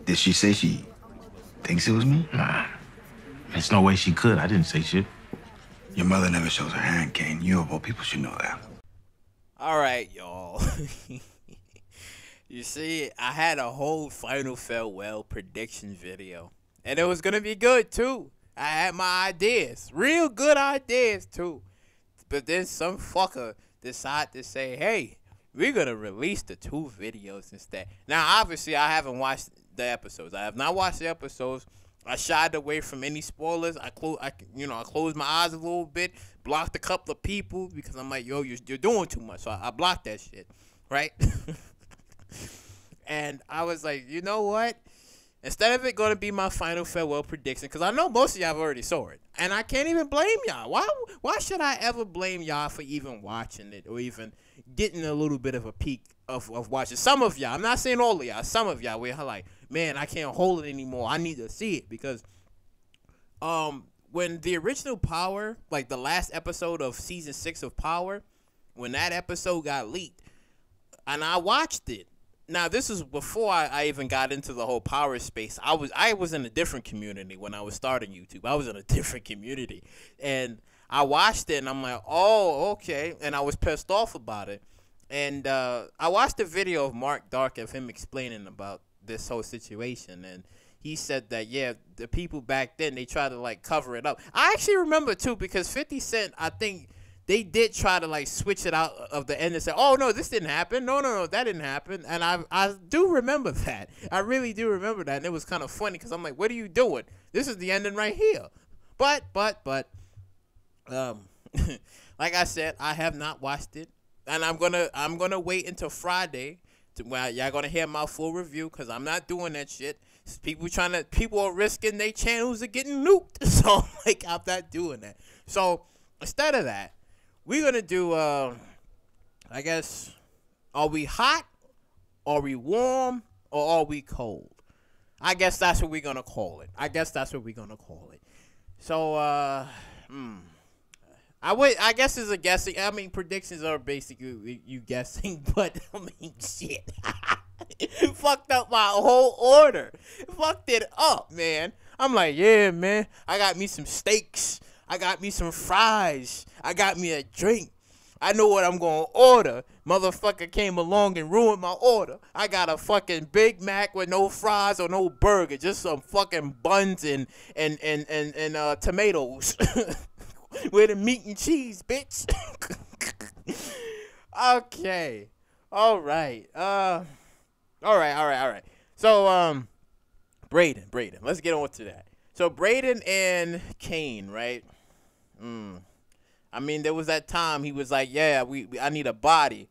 Did she say she thinks it was me? Nah, there's no way she could. I didn't say shit. Your mother never shows her hand, Kane. You of all people should know that. All right, y'all. You see, I had a whole final farewell prediction video, and it was gonna be good too. I had my ideas, real good ideas too. But then some fucker decided to say, "Hey, we're gonna release the two videos instead." Now, obviously, I haven't watched the episodes. I have not watched the episodes. I shied away from any spoilers. I closed my eyes a little bit, blocked a couple of people because I'm like, yo, you're doing too much. So I blocked that shit, right? And I was like, you know what? Instead of it going to be my final farewell prediction, because I know most of y'all have already saw it, and I can't even blame y'all. Why should I ever blame y'all for even watching it or even getting a little bit of a peek of watching? Some of y'all, I'm not saying all of y'all, some of y'all, we're like, man, I can't hold it anymore. I need to see it because when the original Power, like the last episode of season 6 of Power, when that episode got leaked, and I watched it. Now, this is before I even got into the whole power space. I was in a different community when I was starting YouTube. I was in a different community. And I watched it, and I'm like, oh, okay. And I was pissed off about it. And I watched the video of Mark Dark of him explaining about this whole situation. And he said that, yeah, the people back then, they tried to, like, cover it up. I actually remember, too, because 50 Cent, I think, they did try to like switch it out of the end and say, "Oh no, this didn't happen. No, that didn't happen." And I do remember that. I really do remember that, and it was kind of funny because I'm like, "What are you doing? This is the ending right here." But, like I said, I have not watched it, and I'm gonna wait until Friday to where y'all gonna hear my full review because I'm not doing that shit. People are risking their channels of getting nuked, so like I'm not doing that. So instead of that, we're going to do, I guess, are we hot, are we warm, or are we cold? I guess that's what we're going to call it. So, I guess it's a guessing. I mean, predictions are basically you guessing, but, I mean, shit. It fucked up my whole order. It fucked it up, man. I'm like, yeah, man, I got me some steaks. I got me some fries. I got me a drink. I know what I'm going to order. Motherfucker came along and ruined my order. I got a fucking Big Mac with no fries or no burger. Just some fucking buns and tomatoes. With the meat and cheese, bitch. Okay. All right. All right. So, Braden. Let's get on to that. So, Braden and Kane, right? I mean, there was that time he was like, "Yeah, I need a body."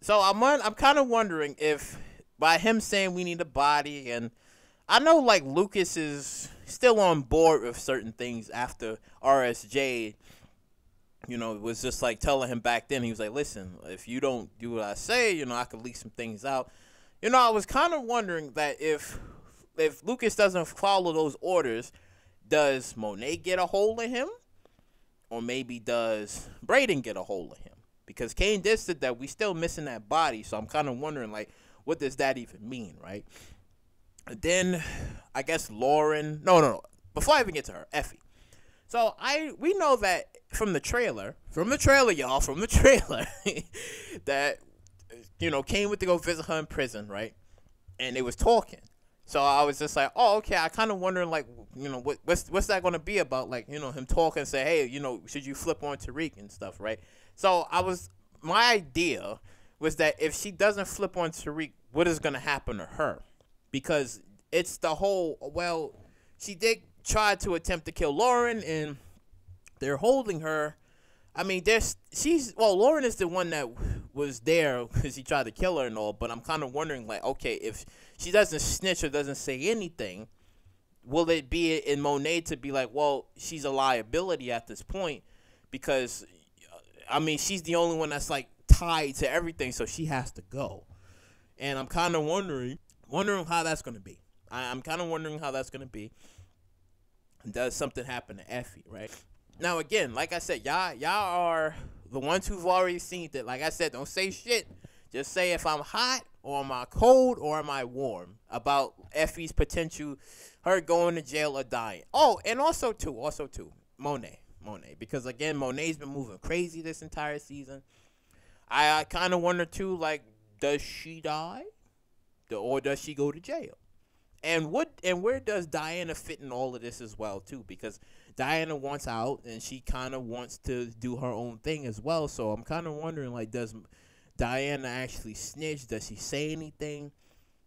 So I'm kind of wondering if by him saying we need a body, and I know like Lucas is still on board with certain things after RSJ, was just like telling him back then. He was like, "Listen, if you don't do what I say, I could leak some things out." I was kind of wondering that if Lucas doesn't follow those orders, does Monet get a hold of him? Or maybe does Braden get a hold of him? Because Kane did say that we still missing that body. So I'm kind of wondering, like, what does that even mean, right? And then, I guess Lauren. No. Before I even get to her, Effie. So we know that from the trailer, y'all, that, Kane went to go visit her in prison, right? And they was talking. So I was just like, oh, okay. I kind of wondering, like, what's that going to be about? Like, him talking and say, hey, should you flip on Tariq and stuff, right? So my idea was that if she doesn't flip on Tariq, what is going to happen to her? Because it's the whole, well, she did try to attempt to kill Lauren, and they're holding her. I mean, Lauren is the one that was there because he tried to kill her and all, but I'm kind of wondering, like, okay, if she doesn't snitch or doesn't say anything, will it be in Monet to be like, well, she's a liability at this point because, I mean, she's the only one that's, like, tied to everything, so she has to go. And I'm kind of wondering how that's going to be. I'm kind of wondering how that's going to be. Does something happen to Effie, right? Now, again, like I said, y'all are the ones who've already seen it. Like I said, don't say shit. Just say if I'm hot or am I cold or am I warm about Effie's potential, her going to jail or dying. Oh, and also too, Monet, because again, Monet's been moving crazy this entire season. I kind of wonder too, like, does she die, or does she go to jail? And where does Diana fit in all of this as well too? Because Diana wants out and she kind of wants to do her own thing as well. So I'm kind of wondering, like, does Diana actually snitch? Does she say anything?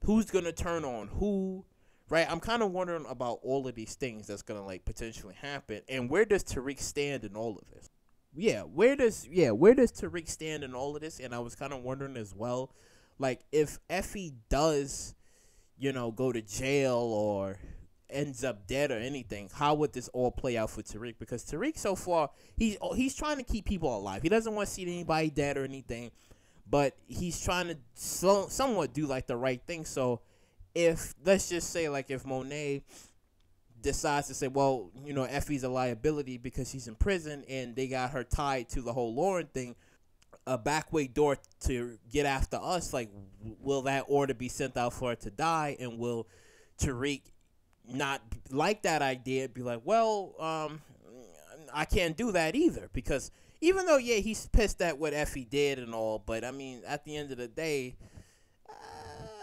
Who's gonna turn on who? Right? I'm kind of wondering about all of these things that's gonna like potentially happen. And where does Tariq stand in all of this? Where does Tariq stand in all of this? And I was kind of wondering as well, like, if Effie does, go to jail or ends up dead or anything, how would this all play out for Tariq? Because Tariq so far, he's trying to keep people alive. He doesn't want to see anybody dead or anything, but he's trying to somewhat do like the right thing. So if, let's just say, like, if Monet decides to say, well, Effie's a liability because she's in prison and they got her tied to the whole Lauren thing, a back way door to get after us, like, will that order be sent out for her to die? And will Tariq not like that idea, be like, well, I can't do that either? Because even though, he's pissed at what Effie did and all, but I mean, at the end of the day,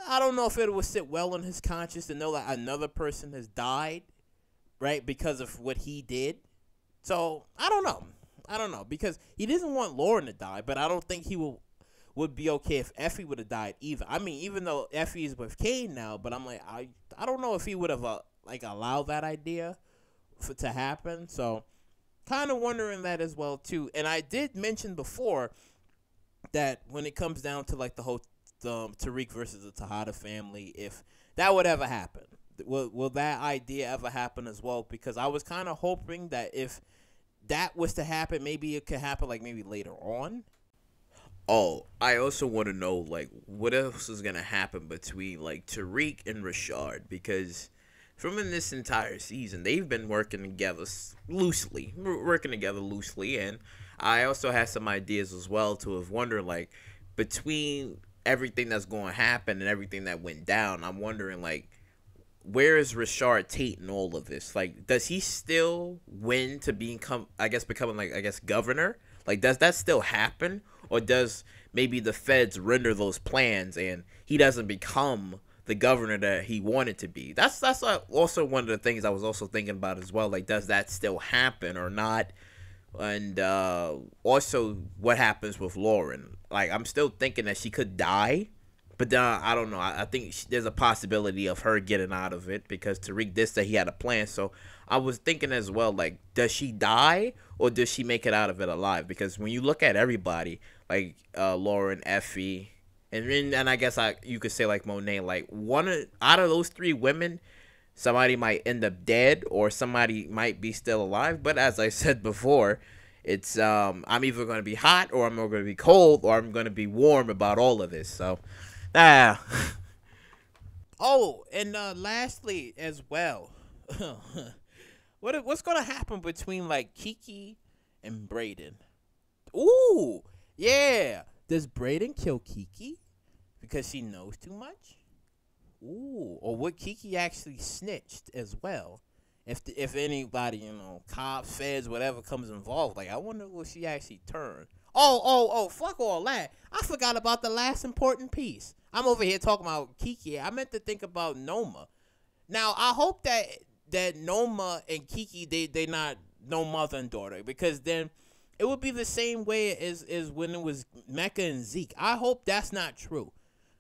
I don't know if it would sit well in his conscience to know that another person has died, right, because of what he did. So I don't know, because he doesn't want Lauren to die, but I don't think he would be okay if Effie would have died either. I mean, even though Effie is with Kane now, but I'm like, I don't know if he would have allowed that idea to happen. So kind of wondering that as well too. And I did mention before that when it comes down to like the whole Tariq versus the Tejada family, if that would ever happen, will that idea ever happen as well? Because I was kind of hoping that if that was to happen, maybe it could happen like maybe later on. Oh, I also want to know, like, what else is going to happen between, like, Tariq and Rashard, because from in this entire season, they've been working together loosely, and I also had some ideas as well to have wondered, like, between everything that's going to happen and everything that went down, I'm wondering, like, where is Rashard Tate in all of this? Like, does he still win to becoming, like, governor? Like, does that still happen? Or does maybe the feds render those plans and he doesn't become the governor that he wanted to be? That's also one of the things I was also thinking about as well. Like, does that still happen or not? And also, what happens with Lauren? Like, I'm still thinking that she could die. But then, I don't know. I think there's a possibility of her getting out of it because Tariq did say he had a plan. So I was thinking as well, like, does she die or does she make it out of it alive? Because when you look at everybody, like Lauren, Effie, and I guess you could say like Monet, like out of those three women, somebody might end up dead or somebody might be still alive. But as I said before, it's I'm either going to be hot or I'm going to be cold or I'm going to be warm about all of this. So. Oh, and lastly as well, what's gonna happen between like Kiki and Brayden? Ooh, yeah. Does Brayden kill Kiki because she knows too much? Ooh, or would Kiki actually snitched as well? If anybody, cops, feds, whatever comes involved, like I wonder will she actually turn? Oh, fuck all that. I forgot about the last important piece. I'm over here talking about Kiki. I meant to think about Noma. Now, I hope that Noma and Kiki, they not no mother and daughter, because then it would be the same way as when it was Mecca and Zeke. I hope that's not true.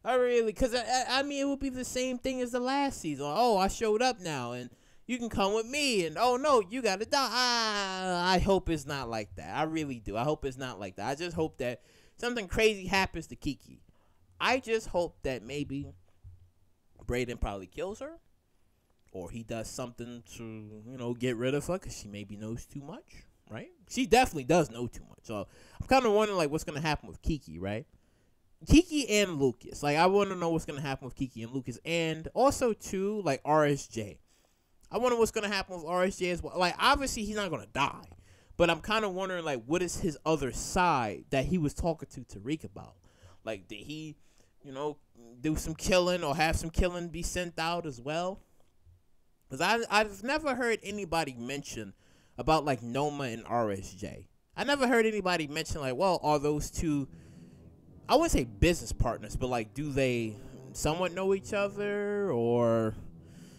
I really, because I mean, it would be the same thing as the last season. Oh, I showed up now, and you can come with me, and oh no, you gotta die. I hope it's not like that. I really do. I hope it's not like that. I just hope that something crazy happens to Kiki. I just hope that maybe Brayden probably kills her, or he does something to, get rid of her because she maybe knows too much, right? She definitely does know too much. So I'm kind of wondering, like, what's going to happen with Kiki, right? Kiki and Lucas. Like, I want to know what's going to happen with Kiki and Lucas. And also, too, like, RSJ. I wonder what's going to happen with RSJ as well. Like, obviously, he's not going to die. But I'm kind of wondering, like, what is his other side that he was talking to Tariq about? Like, did he, do some killing or have some killing be sent out as well? Because I've never heard anybody mention about, like, Noma and RSJ. I never heard anybody mention, like, well, are those two, I wouldn't say business partners, but, like, do they somewhat know each other? Or,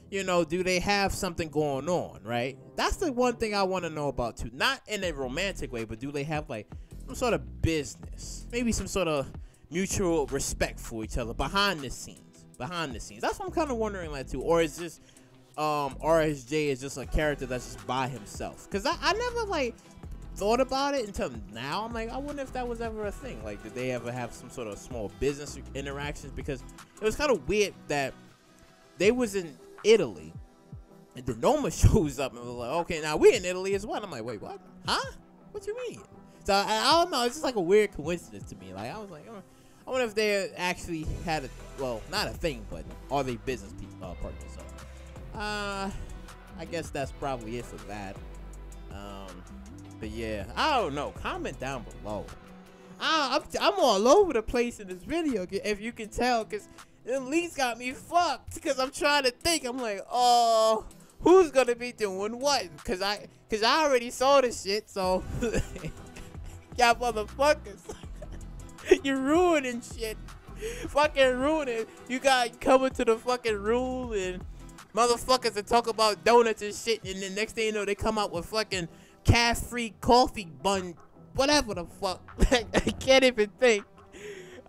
do they have something going on, right? That's the one thing I want to know about, too. Not in a romantic way, but do they have, like, some sort of business? Maybe some sort of mutual respect for each other behind the scenes. That's what I'm kind of wondering, like, too. Or is this RSJ is just a character that's just by himself? Because I never, like, thought about it until now. I'm like, I wonder if that was ever a thing. Like, did they ever have some sort of small business interactions? Because it was kind of weird that they was in Italy and then Noma shows up and was like, okay, now we're in Italy as well. I'm like, wait, what? Huh? What you mean? So I don't know. It's just like a weird coincidence to me. Like, I was like, oh, I wonder if they actually had not a thing, but are they business partners? So, I guess that's probably it for that. But yeah, I don't know. Comment down below. I'm all over the place in this video, if you can tell, because the leaks got me fucked. Because I'm trying to think. I'm like, oh, who's gonna be doing what? Because I already saw this shit. So, y'all motherfuckers, you're ruining shit. Fucking ruining. You got coming to the fucking rule and motherfuckers that talk about donuts and shit, and the next thing you know, they come out with fucking calf-free coffee bun, whatever the fuck. I can't even think.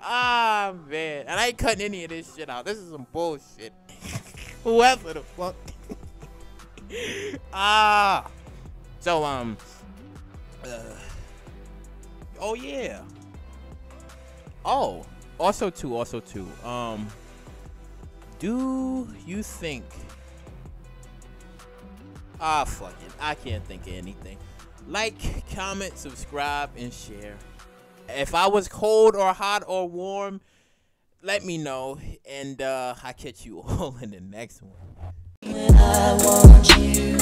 Ah, man. And I ain't cutting any of this shit out. This is some bullshit. Whoever the fuck. So, oh, yeah. Oh, also too, do you think, fuck it, I can't think of anything. Like, comment, subscribe, and share. If I was cold or hot or warm, let me know, and I'll catch you all in the next one. When I want you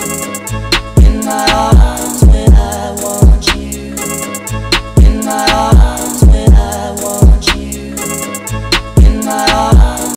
in my